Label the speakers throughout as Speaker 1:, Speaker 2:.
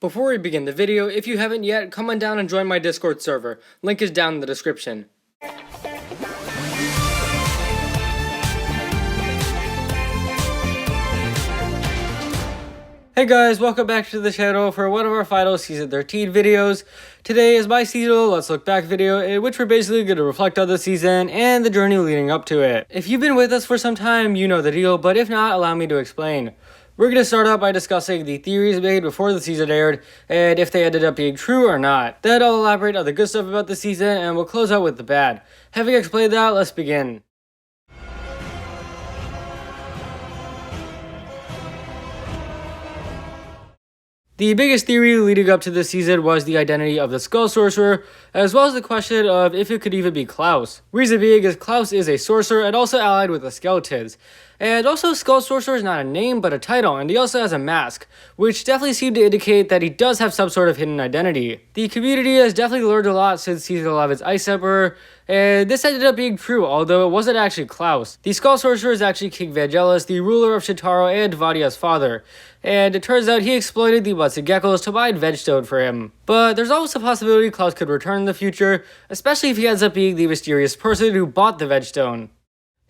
Speaker 1: Before we begin the video, if you haven't yet, come on down and join my Discord server. Link is down in the description. Hey guys, welcome back to the channel for one of our final Season 13 videos. Today is my seasonal Let's Look Back video, in which we're basically going to reflect on the season and the journey leading up to it. If you've been with us for some time, you know the deal, but if not, allow me to explain. We're going to start out by discussing the theories made before the season aired, and if they ended up being true or not. Then I'll elaborate on the good stuff about the season, and we'll close out with the bad. Having explained that, let's begin. The biggest theory leading up to this season was the identity of the Skull Sorcerer, as well as the question of if it could even be Clouse. Reason being is Clouse is a sorcerer and also allied with the skeletons. And also, Skull Sorcerer is not a name, but a title, and he also has a mask, which definitely seemed to indicate that he does have some sort of hidden identity. The community has definitely learned a lot since Season 11's Ice Emperor, and this ended up being true, although it wasn't actually Clouse. The Skull Sorcerer is actually King Vangelis, the ruler of Shintaro and Vadia's father, and it turns out he exploited the Munce Geckles to mine Vegstone for him. But there's always a possibility Clouse could return in the future, especially if he ends up being the mysterious person who bought the Vegstone.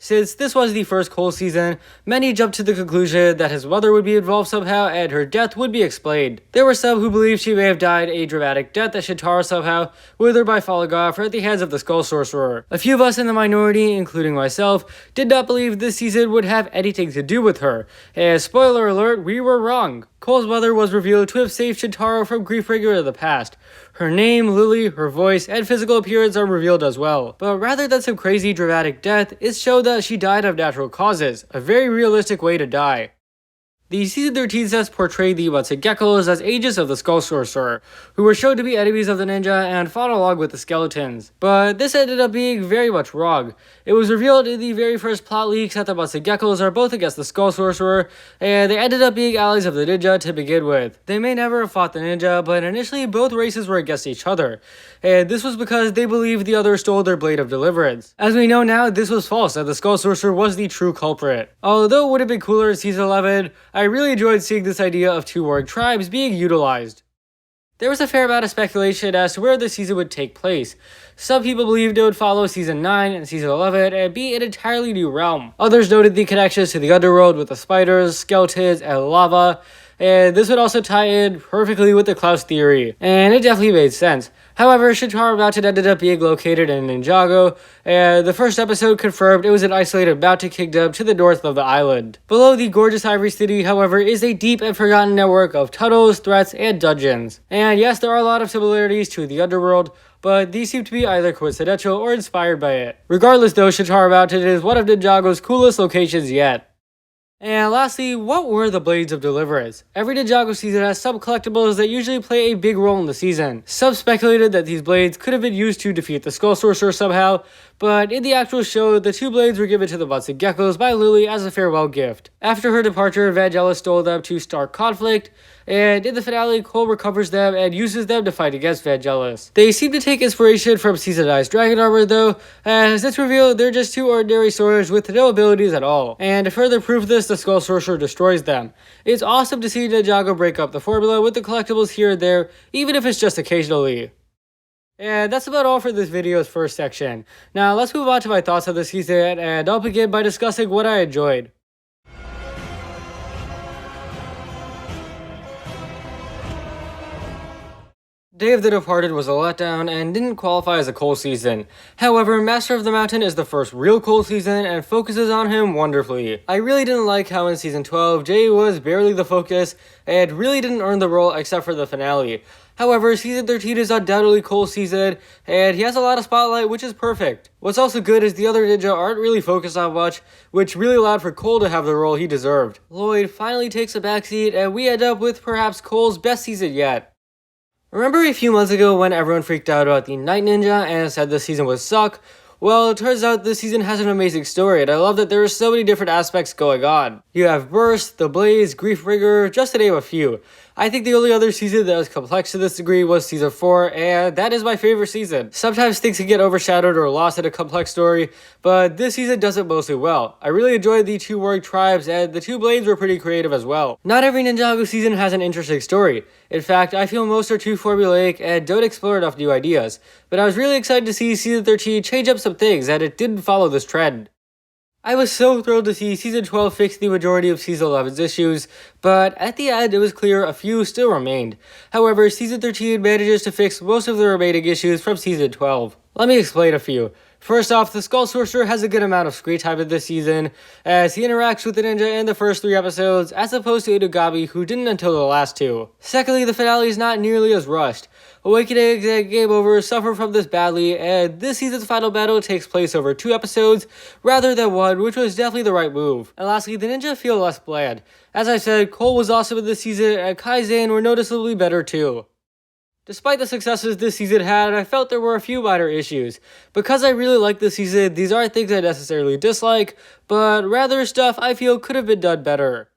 Speaker 1: Since this was the first Cole season, many jumped to the conclusion that his mother would be involved somehow and her death would be explained. There were some who believed she may have died a dramatic death at Shintaro somehow, whether by falling off or at the hands of the Skull Sorcerer. A few of us in the minority, including myself, did not believe this season would have anything to do with her, and spoiler alert, we were wrong. Cole's mother was revealed to have saved Shintaro from Griefbringer in the past. Her name, Lily, her voice, and physical appearance are revealed as well. But rather than some crazy dramatic death, it's shown that she died of natural causes, a very realistic way to die. The Season 13 sets portrayed the Munce Geckles as agents of the Skull Sorcerer, who were shown to be enemies of the ninja and fought along with the skeletons. But this ended up being very much wrong. It was revealed in the very first plot leaks that the Munce Geckles are both against the Skull Sorcerer, and they ended up being allies of the ninja to begin with. They may never have fought the ninja, but initially both races were against each other, and this was because they believed the other stole their Blade of Deliverance. As we know now, this was false, and the Skull Sorcerer was the true culprit. Although it would have been cooler in Season 11, I really enjoyed seeing this idea of two warring tribes being utilized. There was a fair amount of speculation as to where the season would take place. Some people believed it would follow Season 9 and Season 11 and be an entirely new realm. Others noted the connections to the underworld with the spiders, skeletons, and lava, and this would also tie in perfectly with the Clouse theory, and it definitely made sense. However, Shintaro Mountain ended up being located in Ninjago, and the first episode confirmed it was an isolated mountain kingdom to the north of the island. Below the gorgeous Ivory City, however, is a deep and forgotten network of tunnels, threats, and dungeons. And yes, there are a lot of similarities to the underworld, but these seem to be either coincidental or inspired by it. Regardless though, Shintaro Mountain is one of Ninjago's coolest locations yet. And lastly, what were the Blades of Deliverance? Every Ninjago season has some collectibles that usually play a big role in the season. Some speculated that these blades could have been used to defeat the Skull Sorcerer somehow, but in the actual show, the two blades were given to the Munce Geckles by Lily as a farewell gift. After her departure, Vangelis stole them to start conflict, and in the finale, Cole recovers them and uses them to fight against Vangelis. They seem to take inspiration from Season 9's Dragon Armor though, as it's revealed they're just two ordinary swords with no abilities at all. And to further prove this, the Skull Sorcerer destroys them. It's awesome to see Ninjago break up the formula with the collectibles here and there, even if it's just occasionally. And that's about all for this video's first section. Now let's move on to my thoughts on the season, and I'll begin by discussing what I enjoyed. Day of the Departed was a letdown and didn't qualify as a Cole season. However, Master of the Mountain is the first real Cole season and focuses on him wonderfully. I really didn't like how in Season 12, Jay was barely the focus and really didn't earn the role except for the finale. However, Season 13 is undoubtedly Cole's season, and he has a lot of spotlight, which is perfect. What's also good is the other ninja aren't really focused on much, which really allowed for Cole to have the role he deserved. Lloyd finally takes a backseat, and we end up with perhaps Cole's best season yet. Remember a few months ago when everyone freaked out about the Night Ninja and said this season would suck? Well, it turns out this season has an amazing story, and I love that there are so many different aspects going on. You have Burst, the Blaze, Griefbringer, just to name a few. I think the only other season that was complex to this degree was season 4, and that is my favorite season. Sometimes things can get overshadowed or lost in a complex story, but this season does it mostly well. I really enjoyed the 2 warring tribes, and the 2 blades were pretty creative as well. Not every Ninjago season has an interesting story. In fact, I feel most are too formulaic and don't explore enough new ideas, but I was really excited to see season 13 change up some things, and it didn't follow this trend. I was so thrilled to see season 12 fix the majority of season 11's issues, but at the end it was clear a few still remained. However, season 13 manages to fix most of the remaining issues from season 12. Let me explain a few. First off, the Sorcerer has a good amount of screen time in this season, as he interacts with the ninja in the first 3 episodes, as opposed to Inugami, who didn't until the last 2. Secondly, the finale is not nearly as rushed. Awakenings and Game Over suffer from this badly, and this season's final battle takes place over 2 episodes, rather than 1, which was definitely the right move. And lastly, the ninja feel less bland. As I said, Cole was awesome in this season, and Kaizen were noticeably better too. Despite the successes this season had, I felt there were a few minor issues. Because I really like this season, these aren't things I necessarily dislike, but rather stuff I feel could have been done better.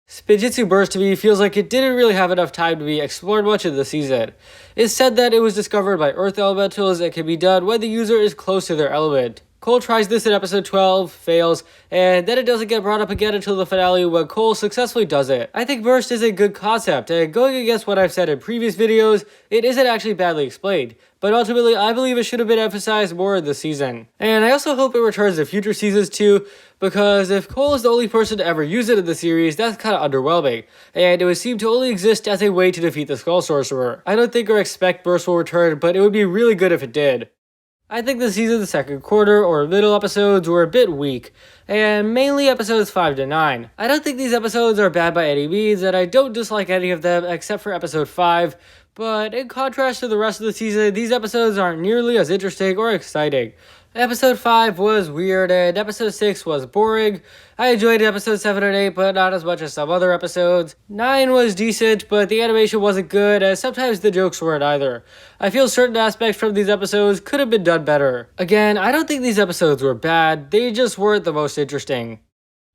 Speaker 1: Spinjitzu Burst to me feels like it didn't really have enough time to be explored much in the season. It's said that it was discovered by Earth Elementals and can be done when the user is close to their element. Cole tries this in episode 12, fails, and then it doesn't get brought up again until the finale when Cole successfully does it. I think Burst is a good concept, and going against what I've said in previous videos, it isn't actually badly explained, but ultimately I believe it should have been emphasized more in this season. And I also hope it returns in future seasons too, because if Cole is the only person to ever use it in the series, that's kinda underwhelming, and it would seem to only exist as a way to defeat the Sorcerer. I don't think or expect Burst will return, but it would be really good if it did. I think the season's second quarter or middle episodes were a bit weak, and mainly episodes 5 to 9. I don't think these episodes are bad by any means, and I don't dislike any of them except for episode 5, but in contrast to the rest of the season, these episodes aren't nearly as interesting or exciting. Episode 5 was weird, and episode 6 was boring. I enjoyed episode 7 and 8, but not as much as some other episodes. 9 was decent, but the animation wasn't good, and sometimes the jokes weren't either. I feel certain aspects from these episodes could have been done better. Again, I don't think these episodes were bad, they just weren't the most interesting.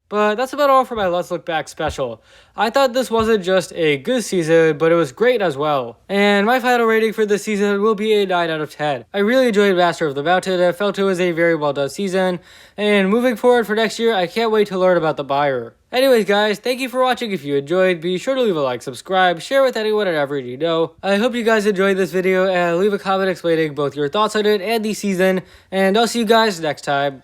Speaker 1: But that's about all for my Let's Look Back special. I thought this wasn't just a good season, but it was great as well. And my final rating for this season will be a 9 out of 10. I really enjoyed Master of the Mountain and felt it was a very well done season. And moving forward for next year, I can't wait to learn about the buyer. Anyways guys, thank you for watching. If you enjoyed, be sure to leave a like, subscribe, share with anyone and everyone you know. I hope you guys enjoyed this video and leave a comment explaining both your thoughts on it and the season. And I'll see you guys next time.